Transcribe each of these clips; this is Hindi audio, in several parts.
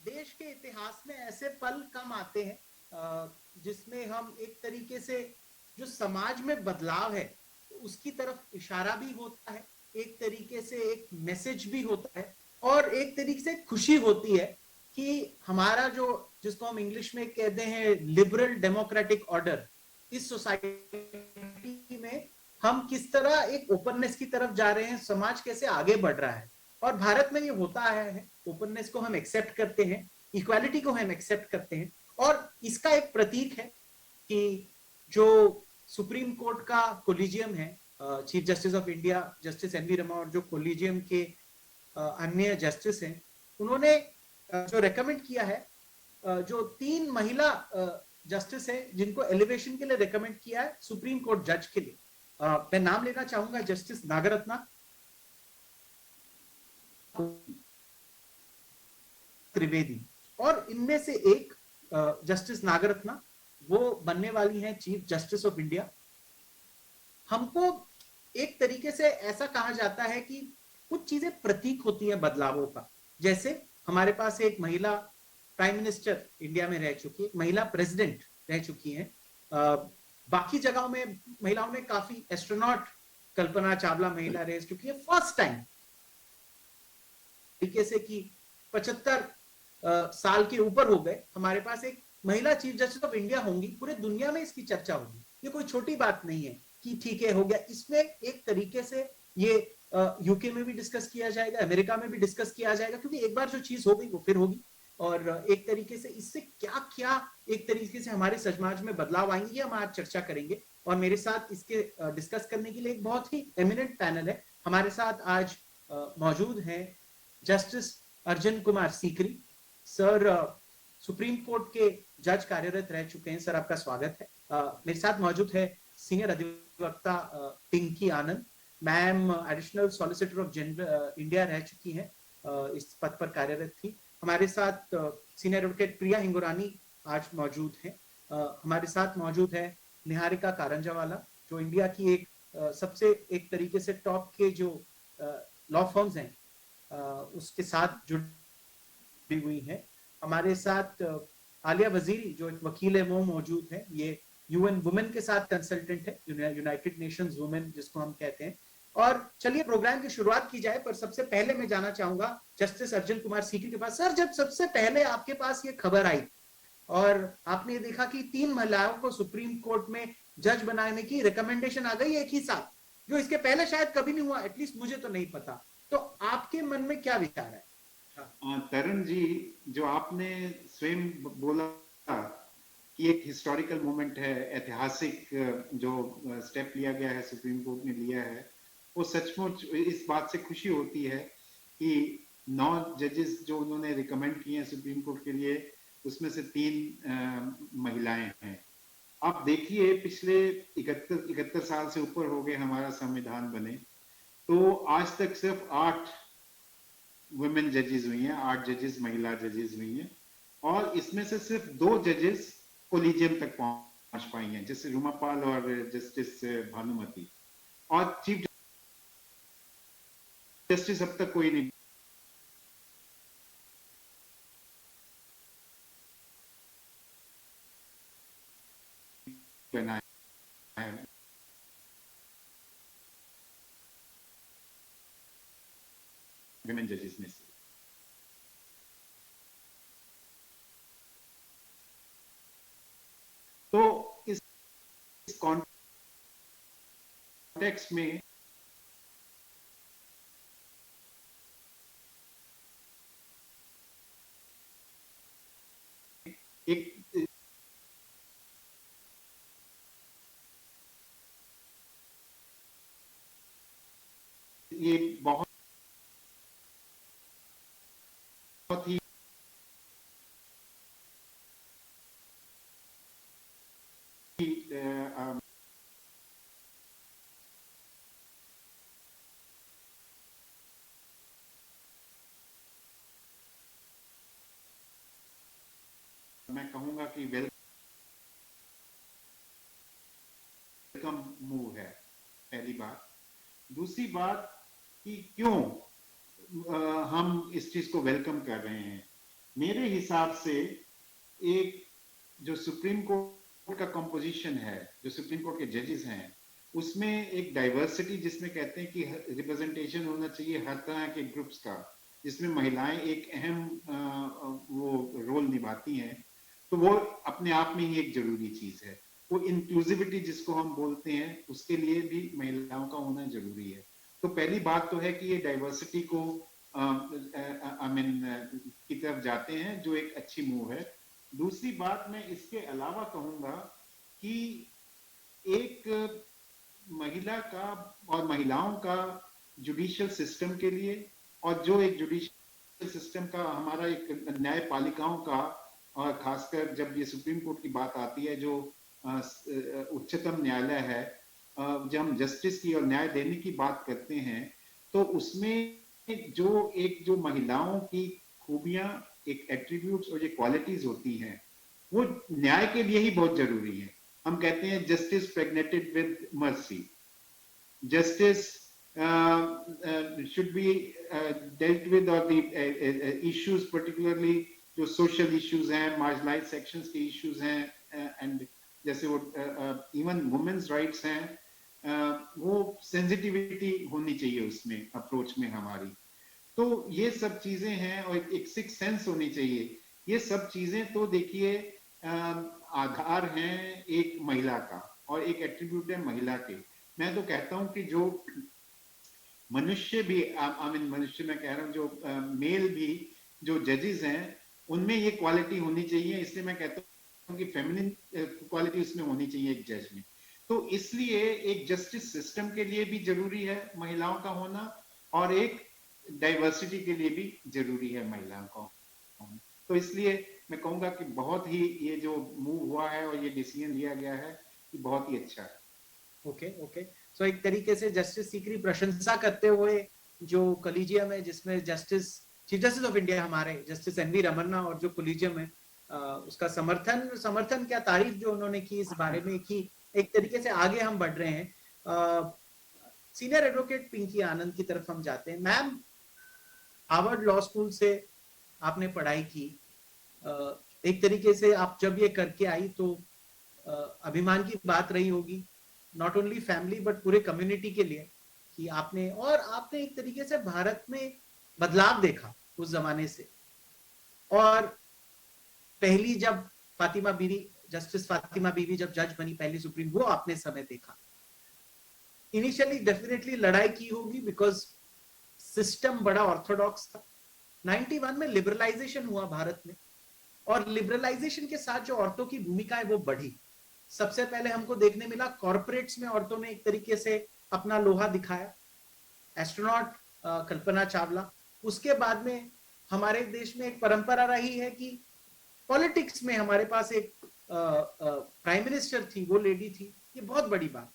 देश के इतिहास में ऐसे पल कम आते हैं जिसमें हम एक तरीके से जो समाज में बदलाव है उसकी तरफ इशारा भी होता है, एक तरीके से एक मैसेज भी होता है और एक तरीके से खुशी होती है कि हमारा जो जिसको हम इंग्लिश में कहते हैं लिबरल डेमोक्रेटिक ऑर्डर, इस सोसाइटी में हम किस तरह एक ओपननेस की तरफ जा रहे हैं, समाज कैसे आगे बढ़ रहा है। और भारत में ये होता आया है, ओपननेस को हम एक्सेप्ट करते हैं, इक्वालिटी को हम एक्सेप्ट करते हैं और इसका एक प्रतीक है कि जो सुप्रीम कोर्ट का कोलिजियम है, chief justice of India justice N V Rama और जो कोलिजियम के अन्य जस्टिस हैं, उन्होंने जो रेकमेंड किया है, जो 3 महिला जस्टिस है जिनको एलिवेशन के लिए रेकमेंड किया है सुप्रीम कोर्ट जज के लिए, मैं नाम लेना चाहूंगा जस्टिस नागरत्ना त्रिवेदी, और इनमें से एक जस्टिस नागरत्ना वो बनने वाली हैं चीफ जस्टिस ऑफ इंडिया। हमको एक तरीके से ऐसा कहा जाता है कि कुछ चीजें प्रतीक होती हैं बदलावों का, जैसे हमारे पास एक महिला प्राइम मिनिस्टर इंडिया में रह चुकी है, महिला प्रेसिडेंट रह चुकी हैं, बाकी जगहों में महिलाओं में काफी, एस्ट्रोनॉट कल्पना चावला महिला रह चुकी है फर्स्ट टाइम तरीके से कि 75 साल के ऊपर हो गए, हमारे पास एक महिला चीफ जस्टिस ऑफ इंडिया होंगी, पूरे दुनिया में इसकी चर्चा होगी। ये कोई छोटी बात नहीं है कि ठीक है हो गया, इसमें एक तरीके से ये यूके में भी डिस्कस किया जाएगा, अमेरिका में भी डिस्कस किया जाएगा, क्योंकि एक बार जो चीज हो गई वो फिर होगी। और एक तरीके से इससे क्या क्या एक तरीके से हमारे समाज में बदलाव आएंगे, ये हम आज चर्चा करेंगे। और मेरे साथ इसके डिस्कस करने के लिए एक बहुत ही एमिनेंट पैनल है। हमारे साथ आज मौजूद हैं justice Arjun Kumar Sikri sir, supreme court के जज कार्यरत रह चुके हैं। सर आपका स्वागत है। मेरे साथ मौजूद है सीनियर अधिवक्ता Pinky Anand, ma'am additional solicitor of general India रह चुकी हैं, इस पद पर कार्यरत थी। हमारे साथ सीनियर एडवोकेट प्रिया हिंगोरानी आज मौजूद हैं। हमारे साथ मौजूद है निहारिका कारंजावाला, जो इंडिया की एक सबसे एक तरीके से टॉप के जो लॉ फर्म्स हैं उसके साथ जुड़ी हुई है। हमारे साथ आलिया वजीरी जो एक वकील है वो मौजूद है, ये यूएन वुमेन के साथ कंसल्टेंट है, यूनाइटेड नेशंस वुमेन जिसको हम कहते हैं। और चलिए प्रोग्राम की शुरुआत की जाए, पर सबसे पहले मैं जाना चाहूंगा जस्टिस अर्जुन कुमार सीकरी के पास। सर, जब सबसे पहले आपके पास ये खबर आई और आपने ये देखा कि 3 महिलाओं को सुप्रीम कोर्ट में जज बनाने की रिकमेंडेशन आ गई एक ही साथ, जो इसके पहले शायद कभी नहीं हुआ, एटलीस्ट मुझे तो नहीं पता, तो आपके मन में क्या विचार है? तरुण जी, जो आपने स्वयं बोला कि एक हिस्टोरिकल मोमेंट है, ऐतिहासिक जो स्टेप लिया गया है, सुप्रीम कोर्ट ने लिया है, वो सचमुच इस बात से खुशी होती है कि 9 जजेस जो उन्होंने रिकमेंड किए हैं सुप्रीम कोर्ट के लिए, उसमें से 3 महिलाएं हैं। आप देखिए, पिछले 71 साल से ऊपर हो गए हमारा संविधान बने, तो आज तक सिर्फ 8 वुमेन जजेस हुई हैं, 8 जजेस महिला जजेस हुई हैं, और इसमें से सिर्फ 2 जजेस कोलिजियम तक पहुंच पाई हैं, जैसे रूमापाल और जस्टिस भानुमति, और चीफ जस्टिस अब तक कोई नहीं बना है। विमेन जजेस में से तो इस कॉन्टेक्स्ट में एक ये बहुत ही मैं कहूंगा कि वेलकम मूव है, पहली बात। दूसरी बात कि क्यों हम इस चीज को वेलकम कर रहे हैं, मेरे हिसाब से एक जो सुप्रीम कोर्ट का कंपोजिशन है, जो सुप्रीम कोर्ट के जजेस हैं, उसमें एक डाइवर्सिटी, जिसमें कहते हैं कि रिप्रेजेंटेशन होना चाहिए हर तरह के ग्रुप्स का, जिसमें महिलाएं एक अहम वो रोल निभाती हैं, तो वो अपने आप में ही एक जरूरी चीज है। वो इंक्लूसिविटी जिसको हम बोलते हैं, उसके लिए भी महिलाओं का होना जरूरी है। तो पहली बात तो है कि ये डाइवर्सिटी को आई मीन की तरफ जाते हैं, जो एक अच्छी मूव है। दूसरी बात मैं इसके अलावा कहूंगा कि एक महिला का और महिलाओं का जुडिशियल सिस्टम के लिए, और जो एक जुडिशियल सिस्टम का हमारा एक न्यायपालिकाओं का, और खासकर जब ये सुप्रीम कोर्ट की बात आती है, जो उच्चतम न्यायालय है, जब हम जस्टिस की और न्याय देने की बात करते हैं, तो उसमें जो महिलाओं की खूबियां, एक एट्रीब्यूट्स और ये क्वालिटीज होती हैं, वो न्याय के लिए ही बहुत जरूरी है। हम कहते हैं justice प्रेग्नेटेड with mercy, justice should be dealt with, or the issues particularly जो सोशल इश्यूज हैं, मार्जिनलाइज सेक्शंस के इश्यूज हैं, एंड जैसे वो इवन वुमेन्स राइट्स हैं, वो सेंसिटिविटी होनी चाहिए उसमें, अप्रोच में हमारी। तो ये सब चीजें हैं, और एक सिक्स सेंस होनी चाहिए। ये सब चीजें तो देखिए आधार हैं एक महिला का, और एक एट्रीब्यूट है महिला के। मैं तो कहता हूं कि जो मनुष्य भी, आई मीन मनुष्य मैं कह रहा हूं, जो मेल भी जो जजेस हैं, उनमें ये क्वालिटी होनी चाहिए। इसलिए मैं कहता हूं कि फेमिनिन क्वालिटी उसमें होनी चाहिए एक जज में। तो इसलिए एक जस्टिस सिस्टम के लिए भी जरूरी है महिलाओं का होना, और एक डाइवर्सिटी के लिए भी जरूरी है महिलाओं का। तो इसलिए मैं कहूंगा कि बहुत ही ये जो मूव हुआ है और ये डिसीजन लिया गया है, ये बहुत ही अच्छा है। ओके ओके, सो एक तरीके से जस्टिस सीकरी प्रशंसा करते हुए जो कॉलेजियम है, जिसमें justice chief justice of India हमारे जस्टिस एन वी रमन्ना, और जो कॉलेजियम है उसका समर्थन क्या तारीफ जो उन्होंने की इस बारे में, कि एक तरीके से आगे हम बढ़ रहे हैं। सीनियर एडवोकेट पिंकी आनंद की तरफ हम जाते हैं। मैम, हार्वर्ड लॉ स्कूल से आपने पढ़ाई की, एक तरीके से आप जब ये करके आई तो अभिमान की बात रही होगी, नॉट ओनली फैमिली बट पूरे कम्युनिटी के लिए, कि आपने एक तरीके से भारत में बदलाव देखा उस जमाने से। और पहली जब फातिमा बीवी, जस्टिस फातिमा बीवी जब जज बनी पहली सुप्रीम, वो आपने समय देखा। इनिशियली डेफिनेटली लड़ाई की होगी, बिकॉज सिस्टम बड़ा ऑर्थोडॉक्स था। 91 में लिबरलाइजेशन हुआ भारत में, और लिबरलाइजेशन के साथ जो औरतों की भूमिका है वो बढ़ी। सबसे पहले हमको देखने मिला कॉर्पोरेट्स में औरतों ने एक तरीके से अपना लोहा दिखाया, एस्ट्रोनॉट कल्पना चावला। उसके बाद में हमारे देश में एक परंपरा रही है कि पॉलिटिक्स में हमारे पास एक प्राइम मिनिस्टर थी, वो लेडी थी, ये बहुत बड़ी बात।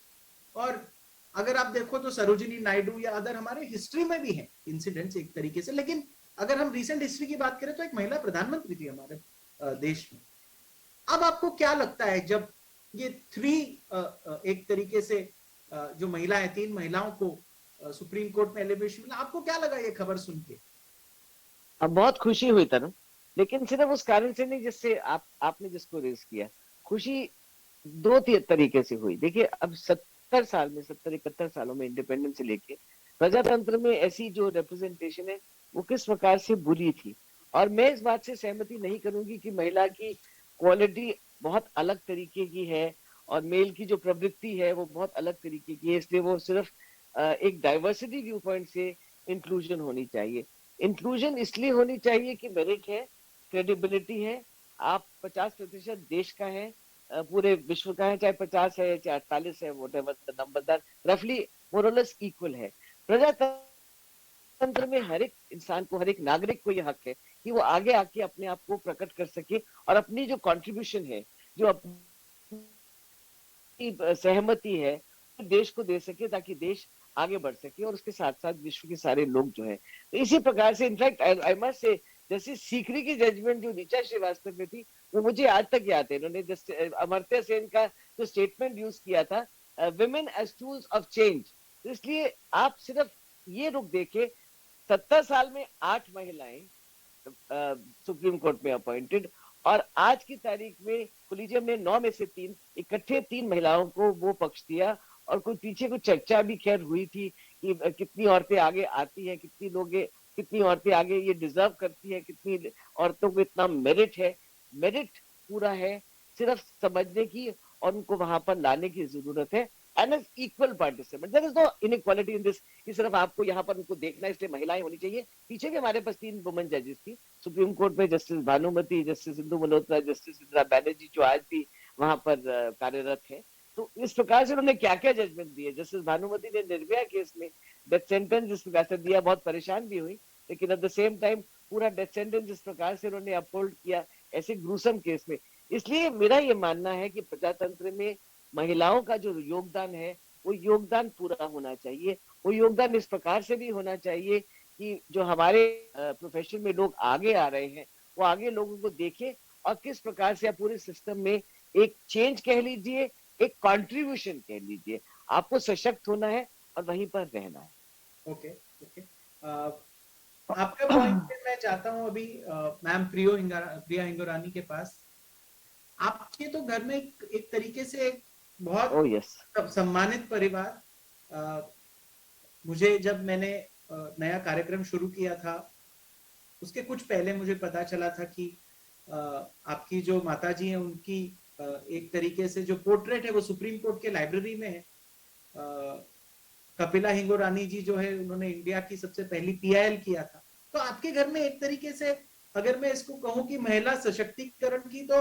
और अगर आप देखो तो सरोजिनी नायडू या अदर हमारे हिस्ट्री में भी हैं इंसिडेंट्स एक तरीके से। लेकिन अगर हम रिसेंट हिस्ट्री की बात करें तो एक महिला प्रधानमंत्री थी हमारे देश में। अब आपको क्या लगता है, जब ये एक तरीके से जो महिलाएं, 3 महिलाओं को सुप्रीम कोर्ट में एलिवेशन मिला, आपको क्या लगा ये खबर सुन के? अब बहुत खुशी हुई तनु, लेकिन सिर्फ उस कारण से नहीं जिससे आपने जिसको रेस किया। खुशी दो तरीके से हुई। देखिए, अब 70-71 सालों में इंडिपेंडेंस से लेके प्रजातंत्र में ऐसी जो रिप्रेजेंटेशन है वो किस प्रकार से बुरी थी। और मैं इस बात से सहमति नहीं करूंगी कि महिला की क्वालिटी बहुत अलग तरीके की है और मेल की जो प्रवृत्ति है वो बहुत अलग तरीके की है, इसलिए वो सिर्फ एक डाइवर्सिटी व्यू पॉइंट से इंक्लूजन होनी चाहिए। इंक्लूजन इसलिए होनी चाहिए कि मेरिट है, क्रेडिबिलिटी है, आप 50% देश का है, पूरे विश्व का है, चाहे 50 है चाहे 48 है, व्हाटएवर द नंबर, दैट रफली मोर और लेस इक्वल है। प्रजातंत्र में हर एक इंसान को, हर एक नागरिक को यह हक है कि वो आगे आके अपने आप को प्रकट कर सके और अपनी जो कंट्रीब्यूशन है, जो अपनी सहमति है, देश को दे सके, ताकि देश आगे बढ़ सके और उसके साथ साथ विश्व के सारे लोग जो है। तो इसी प्रकार से इनफैक्ट आई मस्ट से, जैसे सीकरी की जजमेंट जो ऋचा श्रीवास्तव में थी वो मुझे आज तक याद है। इन्होंने अमर्त्य सेन का जो स्टेटमेंट यूज किया था, women as tools of change. तो इसलिए आप सिर्फ ये रुख देखे 70 साल में 8 महिलाएं सुप्रीम कोर्ट में अपॉइंटेड, और आज की तारीख में कोलिजियम ने 9 में से 3 इकट्ठे 3 महिलाओं को वो पक्ष दिया। और कुछ पीछे कुछ चर्चा भी खैर हुई थी कि कितनी औरतें आगे आती हैं, कितनी औरतें आगे ये डिजर्व करती हैं, कितनी औरतों को इतना मेरिट पूरा है, सिर्फ समझने की और उनको वहां पर लाने की जरूरत है। And as equal participant, there is no inequality in this कि सिर्फ आपको यहाँ पर उनको देखना है इसलिए महिलाएं होनी चाहिए। पीछे भी हमारे पास 3 वुमेन जजेस थी सुप्रीम कोर्ट में, justice Bhanumathi, justice Indu Malhotra, justice Indira Banerjee, जो आज भी वहां पर कार्यरत है। तो इस प्रकार से उन्होंने क्या क्या जजमेंट दिए। जस्टिस भानुमति ने निर्भया केस में डेथ सेंटेंस जिस प्रकार से दिया, बहुत परेशान भी हुई, लेकिन एट द सेम टाइम पूरा डेथ सेंटेंस जिस प्रकार से उन्होंने अपहोल्ड किया ऐसे ग्रूसम केस में। इसलिए मेरा ये मानना है कि प्रजातंत्र में महिलाओं का जो योगदान है वो योगदान पूरा होना चाहिए। वो योगदान इस प्रकार से भी होना चाहिए कि जो हमारे प्रोफेशन में लोग आगे आ रहे हैं वो आगे लोगों को देखें और किस प्रकार से आप पूरे सिस्टम में एक चेंज कह लीजिए, एक कंट्रीब्यूशन कह लीजिए, आपको सशक्त होना है और वहीं पर रहना है। ओके ओके, आपका पॉइंट पे मैं चाहता हूँ अभी मैम प्रिया हिंगोरानी के पास। आपके तो घर में एक तरीके से एक बहुत ओह यस, सम्मानित परिवार। मुझे जब मैंने नया कार्यक्रम शुरू किया था उसके कुछ पहले मुझे पता चला था कि आपकी जो माताजी हैं उनकी एक तरीके से जो पोर्ट्रेट है वो सुप्रीम कोर्ट के लाइब्रेरी में है। कपिला हिंगोरानी जी जो है उन्होंने इंडिया की सबसे पहली पीआईएल किया था। तो आपके घर में एक तरीके से अगर मैं इसको कहूं कि महिला सशक्तिकरण की तो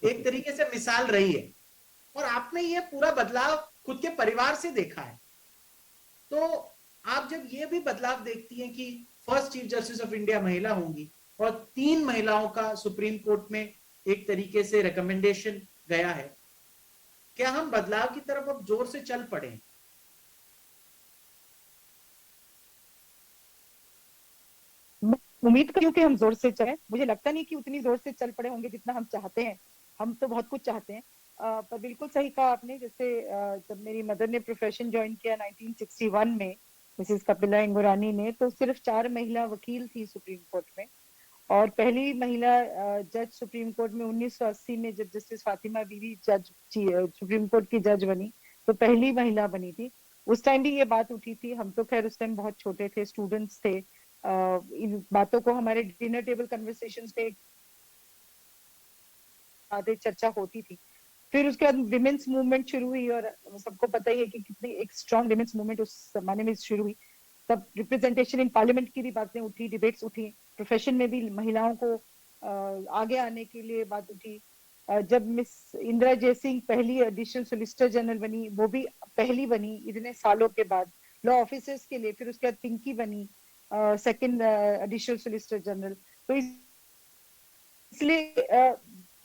एक तरीके से मिसाल रही है और आपने ये पूरा बदलाव खुद के परिवार से देखा है। तो आप जब ये भी बदलाव देखती हैं कि first chief justice of India महिला होंगी और 3 महिलाओं का सुप्रीम कोर्ट में एक तरीके से रिकमेंडेशन गया है, क्या हम बदलाव की तरफ अब जोर से चल पड़े? उम्मीद करूं कि हम जोर से चले। मुझे लगता नहीं कि उतनी जोर से चल पड़े होंगे जितना हम चाहते हैं। हम तो बहुत कुछ चाहते हैं, पर बिल्कुल सही कहा आपने। जैसे जब मेरी मदर ने प्रोफेशन ज्वाइन किया 1961 में, मिसेस कपिला हिंगोरानी ने, तो सिर्फ 4 महिला वकील थी सुप्रीम कोर्ट में। और पहली महिला जज सुप्रीम कोर्ट में 1980 में जब जस्टिस फातिमा बीवी जज सुप्रीम कोर्ट की जज बनी, तो पहली महिला बनी थी। उस टाइम भी ये बात उठी थी। हम तो खैर उस टाइम बहुत छोटे थे, स्टूडेंट्स थे। इन बातों को हमारे डिनर टेबल कन्वर्सेशंस पे आधे चर्चा होती थी। फिर उसके बाद विमेन्स मूवमेंट शुरू हुई और सबको पता ही है कि कितनी एक स्ट्रॉन्ग विमेन्स मूवमेंट उस जमाने में शुरू हुई। तब रिप्रेजेंटेशन इन पार्लियामेंट की भी बातें उठी, डिबेट्स उठी, प्रोफेशन में भी महिलाओं को आगे आने के लिए बात उठी। जब मिस इंदिरा जयसिंह पहली एडिशनल सोलिसिटर जनरल बनी, वो भी पहली बनी इतने सालों के बाद लॉ ऑफिसर्स के लिए। फिर उसके बाद पिंकी बनी सेकंड एडिशनल सोलिसिटर जनरल। तो इसलिए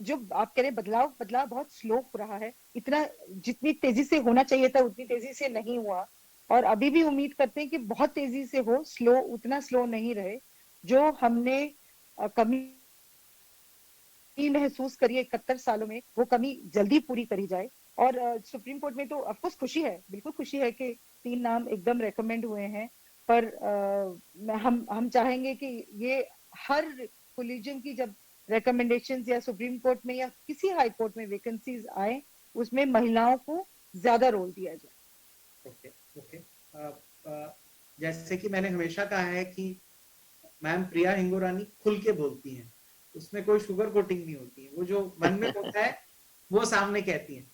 जो आप कह रहे बदलाव बहुत स्लो हो रहा है। इतना जितनी तेजी से होना चाहिए था उतनी तेजी से नहीं हुआ, और अभी भी उम्मीद करते हैं कि बहुत तेजी से हो, उतना स्लो नहीं रहे। जो हमने कमी महसूस करी है 71 सालों में, वो कमी जल्दी पूरी करी जाए। और सुप्रीम कोर्ट में तो ऑफकोर्स खुशी है, बिल्कुल खुशी है कि 3 नाम एकदम रेकमेंड हुए हैं। पर हम चाहेंगे कि ये हर कोलिजियम की जब रिकमेंडेशंस या सुप्रीम कोर्ट में या किसी हाई कोर्ट में वैकेंसीज आए, उसमें महिलाओं को ज्यादा रोल दिया जाए। ओके ओके, जैसे कि मैंने हमेशा कहा है कि मैम प्रिया हिंगोरानी खुल के बोलती हैं, उसमें कोई शुगर कोटिंग नहीं होती है। वो जो मन में होता है वो सामने कहती हैं।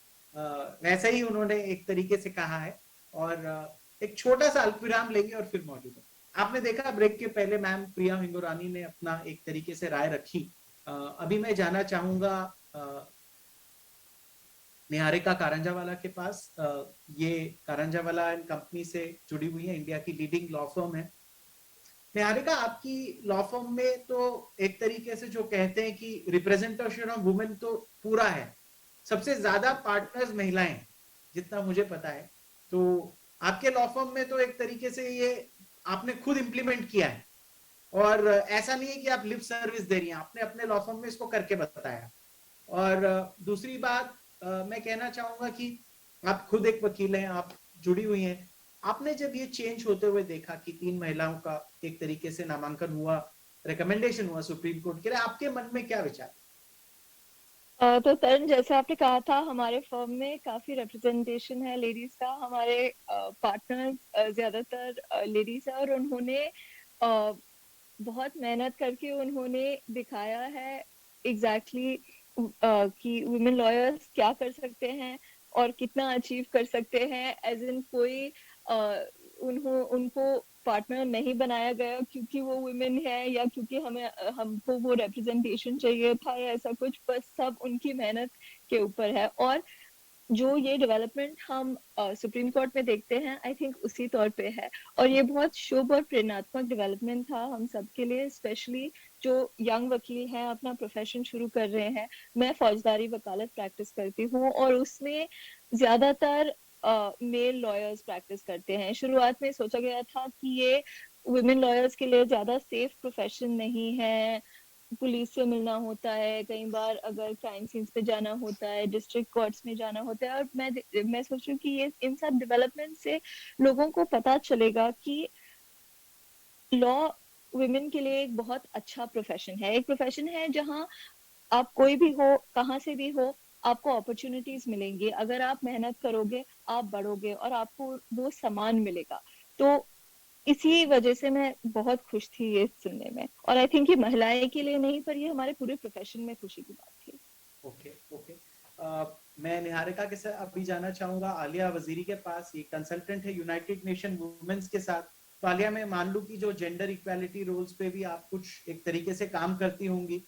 वैसा ही उन्होंने एक तरीके से कहा है। और एक छोटा सा अल्पविराम लेंगे और फिर मौजूद है। आपने देखा ब्रेक के पहले मैम प्रिया हिंगोरानी ने अपना एक तरीके से राय रखी। अभी मैं जाना चाहूंगा निहारिका कारंजावाला के पास। ये कारंजावाला एंड कंपनी से जुड़ी हुई है, इंडिया की लीडिंग लॉ फर्म है। निहारिका, आपकी लॉ फर्म में तो एक तरीके से जो कहते हैं कि रिप्रेजेंटेशन ऑफ वुमेन तो पूरा है, सबसे ज्यादा पार्टनर्स महिलाएं जितना मुझे पता है। तो आपके लॉ फर्म में तो एक तरीके से ये आपने खुद इंप्लीमेंट किया है, और ऐसा नहीं है कि आप लिप सर्विस दे रही हैं, आपने अपने लॉ फर्म में इसको करके बताया। और दूसरी बात मैं कहना चाहूंगा कि आप खुद एक वकील हैं, आप जुड़ी हुई हैं। आपने जब ये चेंज होते हुए देखा कि 3 महिलाओं का एक तरीके से नामांकन हुआ रिकमेंडेशन हुआ सुप्रीम कोर्ट के लिए, आपके मन में क्या विचार? तो तरुण, जैसे आपने कहा था, हमारे फर्म में काफी रिप्रेजेंटेशन है लेडीज का। हमारे पार्टनर ज्यादातर लेडीज है, और उन्होंने अ, बहुत मेहनत करके उन्होंने दिखाया है एग्जैक्टली कि वुमेन लॉयर्स क्या कर सकते हैं और कितना अचीव कर सकते हैं। एज इन कोई उनको पार्टनर नहीं बनाया गया क्योंकि वो वुमेन है या क्योंकि हमको वो रिप्रेजेंटेशन चाहिए था या ऐसा कुछ, बस सब उनकी मेहनत के ऊपर है। और जो ये डेवलपमेंट हम सुप्रीम कोर्ट में देखते हैं, आई थिंक उसी तौर पे है। और ये बहुत शुभ और प्रेरणात्मक डेवलपमेंट था हम सबके लिए, स्पेशली जो यंग वकील हैं, अपना प्रोफेशन शुरू कर रहे हैं। मैं फौजदारी वकालत प्रैक्टिस करती हूँ और उसमें ज्यादातर मेल लॉयर्स प्रैक्टिस करते हैं। शुरुआत में सोचा गया था कि ये वुमेन लॉयर्स के लिए ज्यादा सेफ प्रोफेशन नहीं है, पुलिस से मिलना होता है, कई बार अगर क्राइम सीन्स पे जाना होता है, डिस्ट्रिक्ट कोर्ट्स में जाना होता है। और मैं सोच रही हूँ कि ये इन सब डेवलपमेंट से लोगों को पता चलेगा कि लॉ वुमेन के लिए एक बहुत अच्छा प्रोफेशन है। एक प्रोफेशन है जहाँ आप कोई भी हो, कहाँ से भी हो, आपको अपॉर्चुनिटीज मिलेंगी। अगर आप मेहनत करोगे, आप बढ़ोगे और आपको वो सम्मान मिलेगा। तो इसी वजह से मैं बहुत खुश थी ये सुनने में। और आई थिंक ये महिलाएं के लिए नहीं, पर ये हमारे पूरे प्रोफेशन में खुशी की बात थी। Okay okay. मैं निहारिका के साथ अभी जाना चाहूंगा आलिया वजीरी के पास। ये कंसल्टेंट है यूनाइटेड नेशन वुमेन्स के साथ। तो आलिया, मैं मान लूं कि जो जेंडर इक्वालिटी रोल्स पे भी आप कुछ एक तरीके से काम करती होंगी।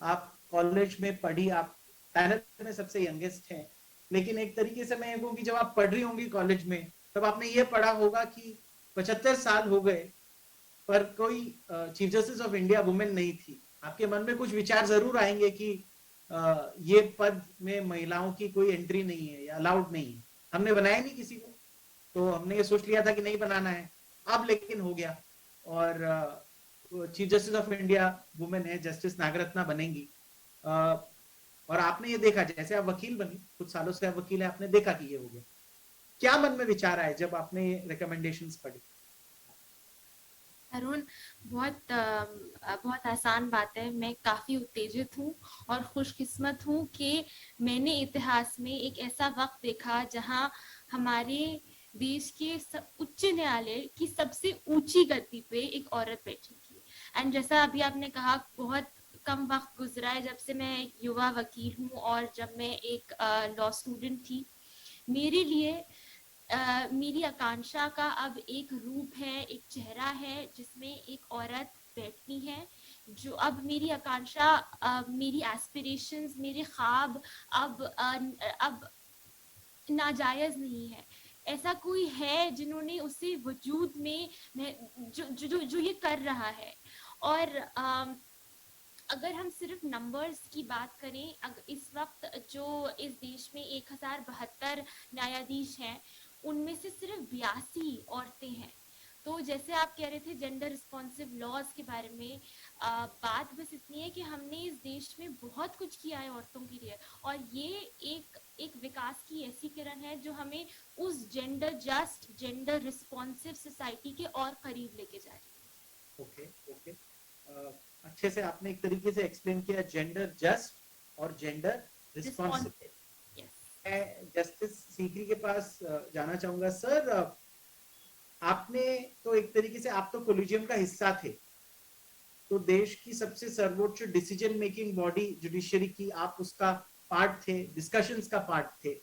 आप कॉलेज में पढ़ी, आप पैनल में सबसे यंगेस्ट हैं, लेकिन एक तरीके से मैं कहूँ कि जब आप पढ़ रही होंगी कॉलेज में, तब आपने ये पढ़ा होगा कि 75 साल हो गए पर कोई chief justice of India women नहीं थी। आपके मन में कुछ विचार जरूर आएंगे कि ये पद में महिलाओं की कोई एंट्री नहीं है या अलाउड नहीं है। हमने बनाया नहीं किसी को, तो हमने ये सोच लिया था कि नहीं बनाना है। अब लेकिन हो गया, और chief justice of India women है, जस्टिस नागरत्ना बनेंगी। और आपने ये देखा, जैसे आप वकील बनी, कुछ सालों से आप वकील है, आपने देखा कि ये हो गया। क्या मन में विचार आए जब आपने रिकमेंडेशंस पढ़ी? अरुण, बहुत आसान बात है। मैं काफी उत्तेजित हूँ और खुशकिस्मत हूँ कि मैंने इतिहास में एक ऐसा वक्त देखा जहां हमारे देश के उच्च न्यायालय की सबसे ऊंची गद्दी पे एक औरत बैठी थी। एंड जैसा अभी आपने कहा, बहुत कम वक्त गुजरा है जब से मैं एक युवा वकील हूँ और जब मैं एक लॉ स्टूडेंट थी। मेरे लिए मेरी आकांक्षा का अब एक रूप है, एक चेहरा है जिसमें एक औरत बैठती है। जो अब मेरी आकांक्षा, मेरी एस्पिरेशंस, मेरे ख्वाब अब नाजायज नहीं है। ऐसा कोई है जिन्होंने उसे वजूद में जो ये कर रहा है। और अगर हम सिर्फ नंबर्स की बात करें, इस वक्त जो इस देश में 1072 न्यायाधीश हैं, उनमें से सिर्फ 82 औरतें हैं। तो जैसे आप कह रहे थे जेंडर रिस्पॉन्सिव लॉज के बारे में, बात बस इतनी है कि हमने इस देश में बहुत कुछ किया है औरतों के लिए, और ये एक विकास की ऐसी किरण है जो हमें उस gender just, gender responsive society के और करीब लेके जा रही है। Okay okay. अच्छे से आपने एक तरीके से एक्सप्लेन किया, जेंडर जस्ट और जेंडर रिस्पॉन्सिव। मैं जस्टिस सीकरी के पास जाना चाहूंगा। सर, आपने तो एक तरीके से, आप तो कोलिजियम का हिस्सा थे, तो देश की सबसे सर्वोच्च डिसीजन मेकिंग बॉडी जुडिशरी की आप उसका पार्ट थे, डिस्कशंस का पार्ट थे।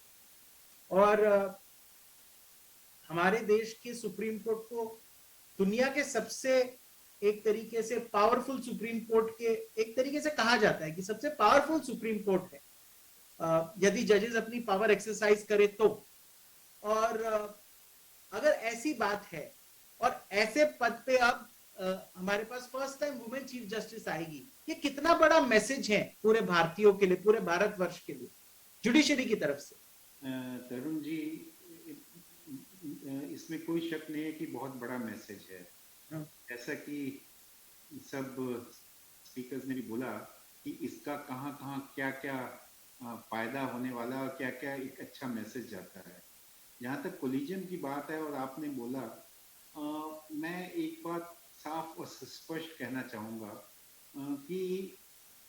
और हमारे देश के सुप्रीम कोर्ट को दुनिया के सबसे एक तरीके से पावरफुल सुप्रीम कोर्ट के एक तरीके से कहा जाता है कि सबसे पावरफुल सुप्रीम कोर्ट है, यदि जजेस अपनी पावर एक्सरसाइज करे तो। और अगर ऐसी बात है और ऐसे पद पे अब हमारे पास first time women chief justice आएगी, ये कितना बड़ा मैसेज है पूरे भारतीयों के लिए, पूरे भारतवर्ष के लिए, जुडिशरी की तरफ से? तरुण जी, इसमें कोई शक नहीं है कि बहुत बड़ा मैसेज है। ऐसा कि सब स्पीकर्स ने भी बोला कि इसका कहाँ कहाँ क्या क्या फायदा होने वाला और क्या क्या एक अच्छा मैसेज जाता है। जहाँ तक कोलिजन की बात है और आपने बोला, मैं एक बात साफ और स्पष्ट कहना चाहूंगा कि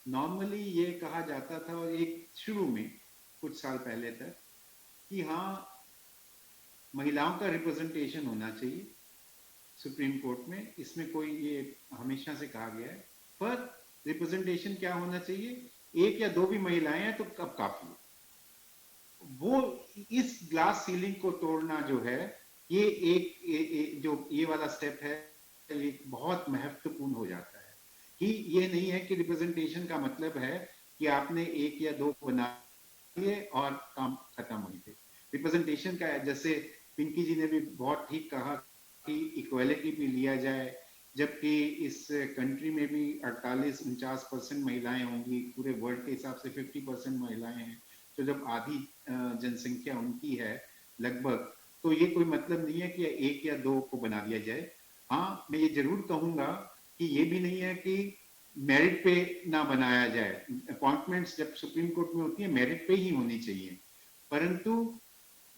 नॉर्मली ये कहा जाता था, और एक शुरू में कुछ साल पहले तक, कि हाँ महिलाओं का रिप्रेजेंटेशन होना चाहिए सुप्रीम कोर्ट में, इसमें कोई, ये हमेशा से कहा गया है, पर रिप्रेजेंटेशन क्या होना चाहिए, एक या दो भी महिलाएं हैं तो कब काफी है। वो इस ग्लास सीलिंग को तोड़ना जो है, ये एक जो ये वाला स्टेप है, एक बहुत महत्वपूर्ण हो जाता है कि ये नहीं है कि रिप्रेजेंटेशन का मतलब है कि आपने एक या दो बना लिए और काम खत्म हुई थे। रिप्रेजेंटेशन का, जैसे पिंकी जी ने भी बहुत ठीक कहा कि इक्वालिटी भी लिया जाए, जबकि इस कंट्री में भी 48-49% महिलाएं होंगी, पूरे वर्ल्ड के हिसाब से 50% महिलाएं हैं, तो जब आधी जनसंख्या उनकी है लगभग, तो ये कोई मतलब नहीं है कि एक या दो को बना दिया जाए। हाँ, मैं ये जरूर कहूंगा कि ये भी नहीं है कि मेरिट पे ना बनाया जाए। अपॉइंटमेंट्स जब सुप्रीम कोर्ट में होती है मेरिट पे ही होनी चाहिए, परंतु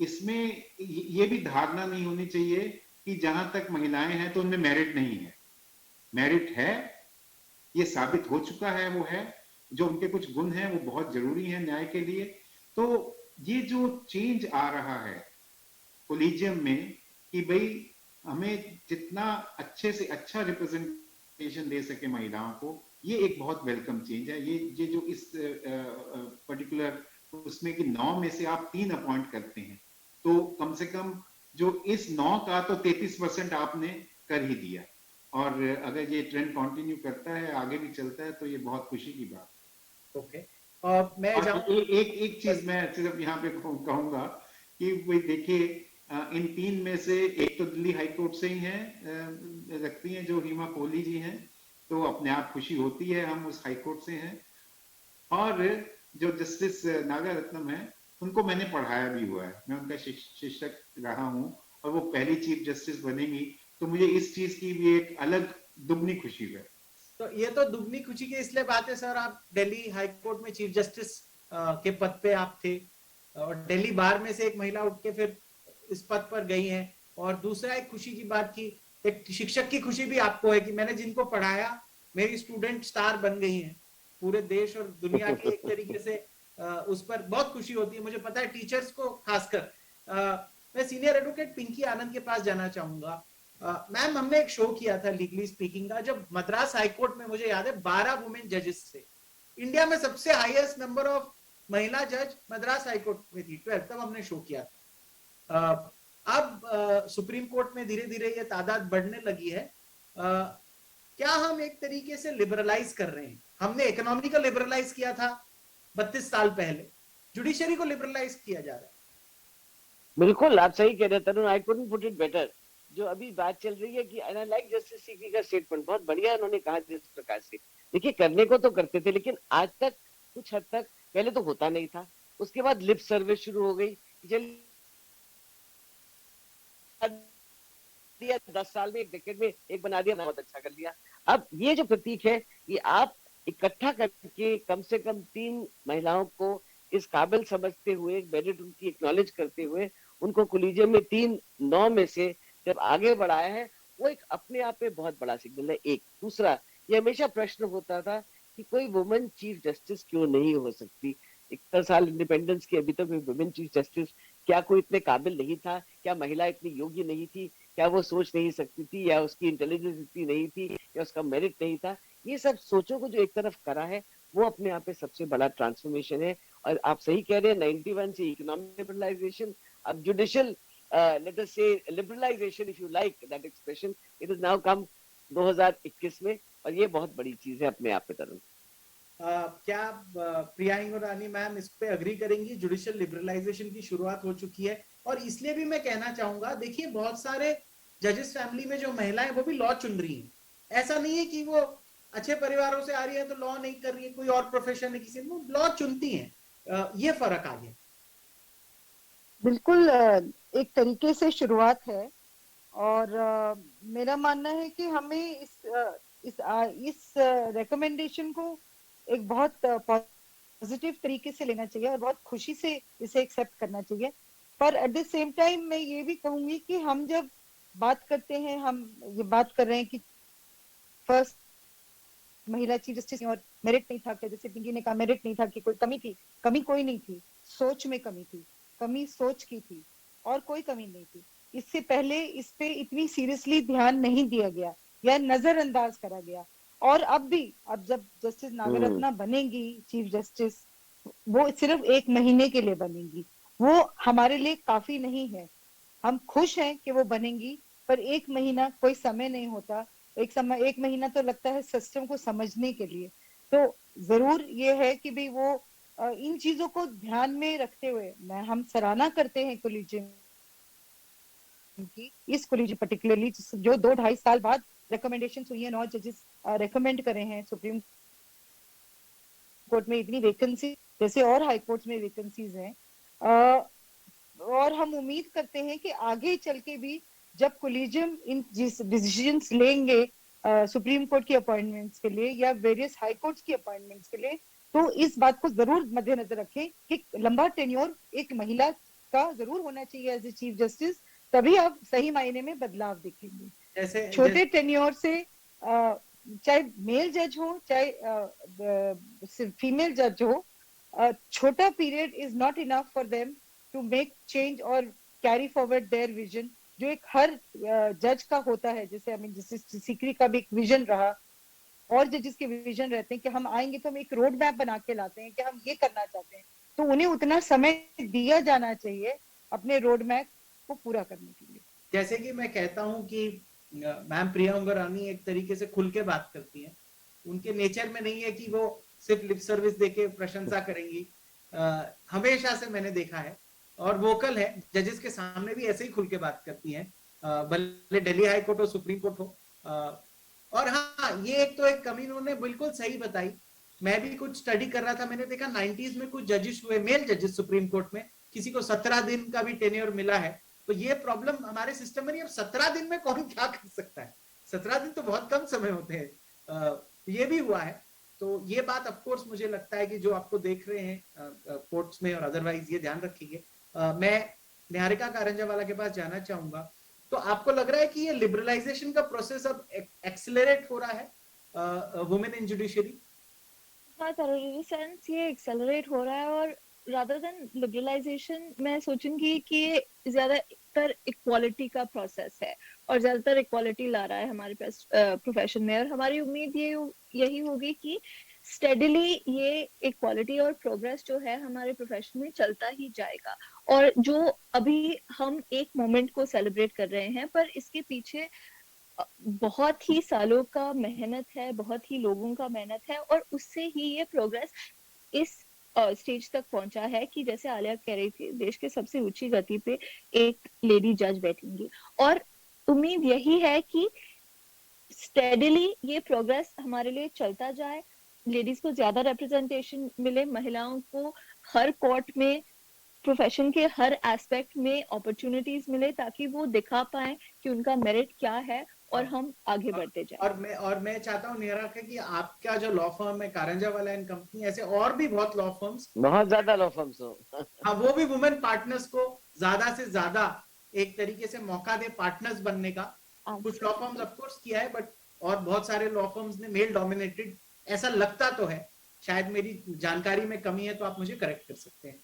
इसमें ये भी धारणा नहीं होनी चाहिए कि जहां तक महिलाएं हैं तो उनमें मेरिट नहीं है। मेरिट है, ये साबित हो चुका है, वो है, जो उनके कुछ गुण हैं वो बहुत जरूरी है न्याय के लिए। तो ये जो चेंज आ रहा है कोलिजियम में कि भाई हमें जितना अच्छे से अच्छा रिप्रेजेंटेशन दे सके महिलाओं को, ये एक बहुत वेलकम चेंज है। ये जो इस पर्टिकुलर उसमें कि 9 में से आप 3 अपॉइंट करते हैं, तो कम से कम जो इस 9 का तो 33% आपने कर ही दिया, और अगर ये ट्रेंड कंटिन्यू करता है, आगे भी चलता है, तो ये बहुत खुशी की बात। ओके, और मैं एक चीज मैं सिर्फ यहाँ पे कहूंगा कि भाई देखिए, इन 3 में से एक तो दिल्ली हाई कोर्ट से ही हैं, रखती हैं, जो हिमा कोहली जी हैं, तो अपने आप खुशी होती है, हम उस हाई कोर्ट से हैं। और जो जस्टिस नागा रत्नम है, उनको मैंने पढ़ाया भी हुआ है, मैं उनका शिक्षक रहा हूँ, और वो पहली चीफ जस्टिस बनेंगी, तो मुझे इस चीज की भी एक अलग दुगनी खुशी है। तो ये तो दुगनी खुशी की इसलिए बात है सर, आप दिल्ली हाई कोर्ट में चीफ जस्टिस के पद पे आप थे, और दिल्ली बार में से एक महिला उठ के फिर इस पद पर गई हैं। और दूसरा एक खुशी की बात की, एक शिक्षक की खुशी भी आपको है कि मैंने जिनको पढ़ाया, मेरी स्टूडेंट स्टार बन गई हैं पूरे देश और दुनिया के, एक तरीके से उस पर बहुत खुशी होती है, मुझे पता है टीचर्स को खासकर। मैं सीनियर एडवोकेट पिंकी आनंद के पास जाना चाहूंगा। मैम, हमने एक शो किया था लीगली स्पीकिंग का, जब मद्रास हाईकोर्ट में मुझे याद है 12 वुमेन जजेस थे। इंडिया में सबसे हाईएस्ट नंबर ऑफ महिला जज मद्रास हाईकोर्ट में थी, 12, तब हमने शो किया था। अब सुप्रीम कोर्ट में धीरे धीरे ये तादाद बढ़ने लगी है। क्या हम एक तरीके से लिबरलाइज कर रहे हैं? हमने इकोनॉमी को लिबरलाइज किया था 32 साल पहले, जुडिशरी को लिबरलाइज किया जा रहा है। बिल्कुल, आप सही कह रहे हैं Tarun, I couldn't put it better. जो अभी बात चल रही है कि आई लाइक जस्टिस सीकी का स्टेटमेंट, बहुत बढ़िया उन्होंने कहा जिस प्रकार से। देखिए, करने को तो करते थे, लेकिन आज तक कुछ हद तक, पहले तो होता नहीं था, उसके बाद लिप सर्विस शुरू हो गई, दिया 10 साल में, एक डेकेड में एक बना दिया, बहुत अच्छा कर लिया। अब ये जो प्रतीक है, ये आप इकट्ठा करके कम से कम 3 महिलाओं को इस काबिल समझते हुए, मेरिट उनकी एक्नॉलेज करते हुए, उनको कोलिजियम में 3-9 में से जब आगे बढ़ाया है, वो एक अपने आप में बहुत बड़ा सिग्नल है। एक दूसरा, ये हमेशा प्रश्न होता था कि कोई वुमेन चीफ जस्टिस क्यों नहीं हो सकती। 71 साल इंडिपेंडेंस की अभी तक वुमेन चीफ जस्टिस, क्या कोई इतने काबिल नहीं था? क्या महिला इतनी योग्य नहीं थी? क्या वो सोच नहीं सकती थी, या उसकी इंटेलिजेंस इतनी नहीं थी, या उसका मेरिट नहीं था? ये सब सोचों को जो एक तरफ करा है, वो अपने आप में सबसे बड़ा ट्रांसफॉर्मेशन है। और आप सही कह रहे हैं, 91 से इकोनॉमिक लिबरलाइजेशन, अब judicial let us say liberalization, if you like that expression, it has now come 2021 में, और ये बहुत बड़ी चीज है अपने आप में तरुण। क्या प्रिया इंगोरानी मैम इस पे अग्री करेंगी? जुडिशियल लिबरलाइजेशन की शुरुआत हो चुकी है, और इसलिए भी मैं कहना चाहूंगा, देखिए बहुत सारे जजेस फैमिली में जो महिलाएं, वो भी लॉ चुन रही हैं। ऐसा नहीं है कि वो अच्छे परिवारों से आ रही है तो लॉ नहीं कर रही है, कोई और प्रोफेशन है किसी, वो लॉ चुनती हैं। ये फर्क आ गया। बिल्कुल, एक तरीके से शुरुआत है, और मेरा मानना है कि हमें इस रिकमेंडेशन को एक बहुत पॉजिटिव तरीके से लेना चाहिए और बहुत खुशी से इसे एक्सेप्ट करना चाहिए। पर एट द सेम टाइम मैं ये भी कहूंगी कि हम जब बात करते हैं, हम ये बात कर रहे हैं कि फर्स्ट महिला चीफ जस्टिस और मेरिट नहीं था क्या, जैसे पिंकी ने कहा मेरिट नहीं था कि कोई कमी थी, कमी कोई नहीं थी, सोच में कमी थी, कमी सोच की थी और कोई कमी नहीं थी। इससे पहले इस पे इतनी सीरियसली ध्यान नहीं दिया गया या नजरअंदाज करा गया। और अब भी, अब जब जस्टिस नागरत्ना बनेगी चीफ जस्टिस, वो सिर्फ 1 महीने के लिए बनेगी, वो हमारे लिए काफी नहीं है। हम खुश हैं कि वो बनेंगी, पर 1 महीना कोई समय नहीं होता। 1 महीना तो लगता है सिस्टम को समझने के लिए। तो जरूर ये है कि भाई वो इन चीजों को ध्यान में रखते हुए, हम सराहना करते हैं कोलिजियम की, इस कोलिजियम पर्टिकुलरली जो 2-2.5 साल बाद रिकमेंडेशन हुई है, 9 जजेस रेकमेंड करे हैं सुप्रीम कोर्ट में, इतनी वैकेंसी जैसे और हाई कोर्ट में वैकेंसीज हैं। और हम उम्मीद करते हैं कि आगे चल के भी जब कोलिजियम इन जिस डिसीजंस लेंगे सुप्रीम कोर्ट की अपॉइंटमेंट्स के लिए या वेरियस हाई कोर्ट्स की अपॉइंटमेंट्स के लिए, तो इस बात को जरूर मद्देनजर रखें कि लंबा टेन्योर एक महिला का जरूर होना चाहिए एज ए चीफ जस्टिस, तभी आप सही मायने में बदलाव देखेंगे। जैसे छोटे टेन्योर से चाहे मेल जज हो चाहे फीमेल जज हो, छोटा period is not enough for them to make change और कैरी फॉरवर्ड देयर विजन, जो एक हर जज का होता है। जैसे जैसे सीकरी का भी एक विजन रहा और जजेस के विजन रहते हैं कि हम आएंगे तो हम एक रोड मैप बना के लाते हैं कि हम ये करना चाहते हैं, तो उन्हें उतना समय दिया जाना चाहिए अपने रोड मैप को पूरा करने के लिए। जैसे कि मैं कहता हूं कि मैम प्रिया अंगरानी एक तरीके से खुल के बात करती हैं, उनके नेचर में नहीं है कि वो सिर्फ लिप सर्विस देके प्रशंसा करेंगी। हमेशा से मैंने देखा है और वोकल है, जजेस के सामने भी ऐसे ही खुल के बात करती हैं, भले दिल्ली हाई कोर्ट हो सुप्रीम कोर्ट हो। और हाँ, ये एक कमी उन्होंने बिल्कुल सही बताई। मैं भी कुछ स्टडी कर रहा था, मैंने देखा 90s में कुछ जजेस हुए, मेल जजेस सुप्रीम कोर्ट में, किसी को 17 दिन का भी टेन्योर मिला है। तो ये प्रॉब्लम हमारे सिस्टम में नहीं। अब 17 दिन में कौन क्या कर सकता है, 17 दिन तो बहुत कम समय होते हैं। ये भी हुआ है। तो ये बात ऑफ कोर्स मुझे लगता है कि जो आपको देख रहे हैं कोर्ट्स में और अदरवाइज ये ध्यान रखेंगे। मैं निहारिका कारंजावाला के पास जाना चाहूंगा। तो आपको लग रहा है कि ये लिबरलाइजेशन का प्रोसेस अब एक्सेलरेट हो रहा है वुमेन इन जुडिशरी? हाँ, तरुण सेंस ये एक्सेलरेट हो रहा है, और रादर देन लिबरलाइजेशन मैं सोचूंगी कि ये ज्यादातर इक्वालिटी का प्रोसेस है और ज्यादातर इक्वालिटी ला रहा है हमारे पास प्रोफेशन में। और हमारी उम्मीद यही होगी कि स्टेडीली ये इक्वालिटी और प्रोग्रेस जो है हमारे प्रोफेशन में चलता ही जाएगा। और जो अभी हम एक मोमेंट को सेलिब्रेट कर रहे हैं, पर इसके पीछे बहुत ही सालों का मेहनत है, बहुत ही लोगों का मेहनत है, और उससे ही ये प्रोग्रेस इस स्टेज तक पहुंचा है कि जैसे आलिया कह रही थी, देश के सबसे ऊंची गति पे एक लेडी जज बैठेंगी। और उम्मीद यही है कि स्टेडीली ये प्रोग्रेस हमारे लिए चलता जाए, लेडीज को ज्यादा रिप्रेजेंटेशन मिले, महिलाओं को हर कोर्ट में प्रोफेशन के हर एस्पेक्ट में अपॉर्चुनिटीज मिले, ताकि वो दिखा पाए कि उनका मेरिट क्या है और हम आगे बढ़ते जाएं। और मैं चाहता हूँ निहारिका कि आपका जो लॉ फर्म है कारंजावाला एंड कंपनी, ऐसे और भी बहुत लॉ फर्म्स, बहुत ज्यादा लॉ फर्म्स हो हाँ, वो भी वुमेन पार्टनर्स को ज्यादा से ज्यादा एक तरीके से मौका दे पार्टनर्स बनने का। कुछ लॉ फर्म्स ऑफ कोर्स किया है, बट और बहुत सारे लॉ फर्म्स ने मेल डोमिनेटेड, ऐसा लगता तो है। शायद मेरी जानकारी में कमी है तो आप मुझे करेक्ट कर सकते हैं।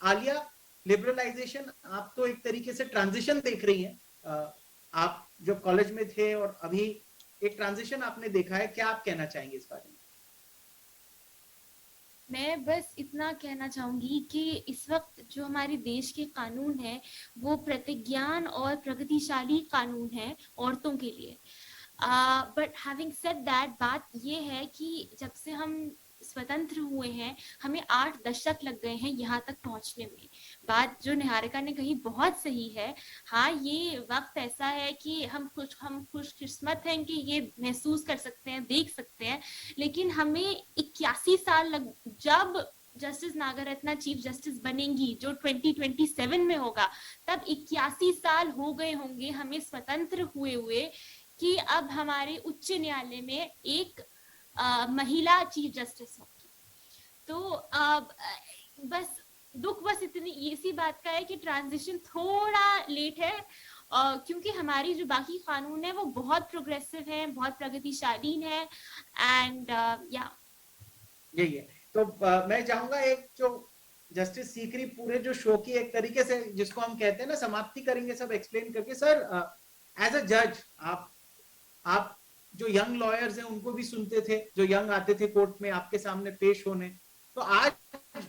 आलिया, लिबरलाइजेशन, आप तो एक तरीके से ट्रांजिशन देख रही हैं। आप जो कॉलेज में थे और अभी एक ट्रांजिशन आपने देखा है, क्या आप कहना चाहेंगे इस बारे में? मैं बस इतना कहना चाहूंगी कि इस वक्त जो हमारे देश के कानून है वो प्रतिज्ञान और प्रगतिशाली कानून है औरतों के लिए। बट हैविंग सेड दैट, बात ये है कि जब से हम स्वतंत्र हुए हैं, हमें 8 दशक लग गए हैं यहाँ तक पहुंचने में। बात जो निहारिका ने कही बहुत सही है। हाँ, ये वक्त ऐसा है कि हम खुशकिस्मत हैं कि ये महसूस कर सकते हैं, देख सकते हैं, लेकिन हमें 81 साल जब जस्टिस नागरत्ना चीफ जस्टिस बनेंगी, जो 2027 में होगा, तब 81 साल हो गए होंगे हमें स्वतंत्र हुए कि अब हमारे उच्च न्यायालय में एक महिला चीफ जस्टिस होगी। तो बस दुख बस इतनी इसी बात का है कि ट्रांजिशन थोड़ा लेट है, क्योंकि हमारी जो बाकी कानून है वो बहुत प्रोग्रेसिव है, बहुत प्रगतिशाली है एंड या यही है। तो मैं चाहूंगा एक जो जस्टिस सीकरी पूरे जो शो की एक तरीके से जिसको हम कहते हैं ना समाप्ति करेंगे सब एक्सप्लेन करके। सर एज अ जज आप जो यंग लॉयर्स हैं उनको भी सुनते थे, जो यंग आते थे कोर्ट में आपके सामने पेश होने, तो आज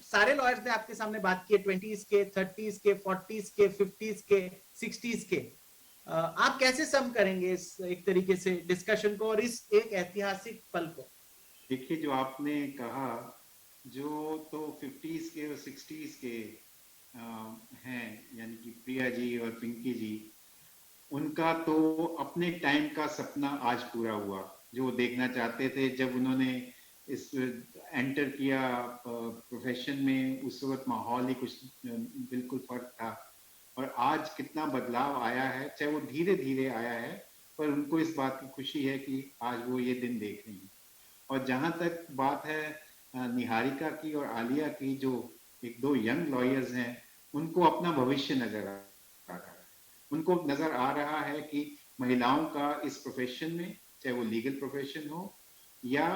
सारे लॉयर्स ने आपके सामने बात की है 20s के, 30s के, 40s के, 50s के, 60s के। आप कैसे सम करेंगे इस एक तरीके से डिस्कशन को और इस एक ऐतिहासिक पल को? देखिए, जो आपने कहा, जो तो 50s के और 60s के हैं, यानी कि प्रिया जी और पिंकी जी, उनका तो अपने टाइम का सपना आज पूरा हुआ। जो देखना चाहते थे जब उन्होंने इस एंटर किया प्रोफेशन में, उस वक्त माहौल ही कुछ बिल्कुल फर्क था। और आज कितना बदलाव आया है, चाहे वो धीरे धीरे आया है, पर उनको इस बात की खुशी है कि आज वो ये दिन देख रही हैं। और जहां तक बात है निहारिका की और आलिया की, जो एक दो यंग लॉयर्स हैं, उनको अपना भविष्य नजर आ रहा है। उनको नजर आ रहा है कि महिलाओं का इस प्रोफेशन में, चाहे वो लीगल प्रोफेशन हो या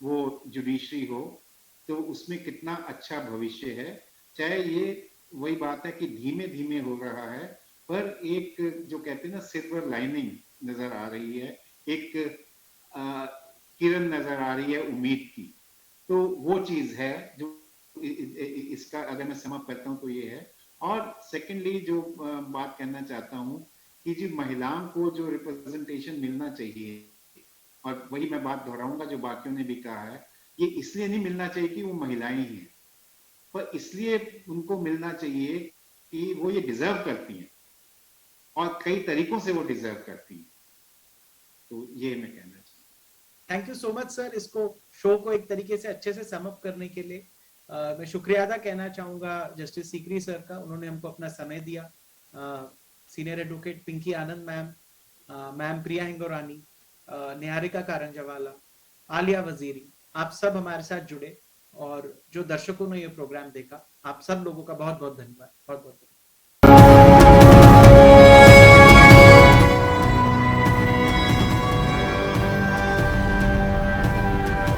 वो जुडिशरी हो, तो उसमें कितना अच्छा भविष्य है। चाहे ये वही बात है कि धीमे धीमे हो रहा है, पर एक जो कहते हैं ना सिल्वर लाइनिंग नजर आ रही है, एक किरण नजर आ रही है उम्मीद की। तो वो चीज है जो इसका अगर मैं समअप करता हूं तो ये है। और सेकेंडली जो बात कहना चाहता हूं कि जो महिलाओं को जो रिप्रेजेंटेशन मिलना चाहिए, और वही मैं बात दोहराऊंगा जो बाकियों ने भी कहा है, ये इसलिए नहीं मिलना चाहिए कि वो महिलाएं ही हैं, पर इसलिए उनको मिलना चाहिए कि वो ये डिजर्व करती हैं और कई तरीकों से वो डिजर्व करती हैं। तो ये मैं कहना चाहूँ। Thank you so much sir, इसको शो को एक तरीके से अच्छे से समअप करने के लिए। मैं शुक्रिया अदा कहना चाहूंगा जस्टिस सीकरी सर का, उन्होंने हमको अपना समय दिया। Senior advocate Pinky Anand ma'am, ma'am प्रिया हिंगोरानी, निहारिका कारंजवाला, आलिया वजीरी, आप सब हमारे साथ जुड़े और जो दर्शकों ने ये प्रोग्राम देखा, आप सब लोगों का बहुत बहुत धन्यवाद। बहुत बहुत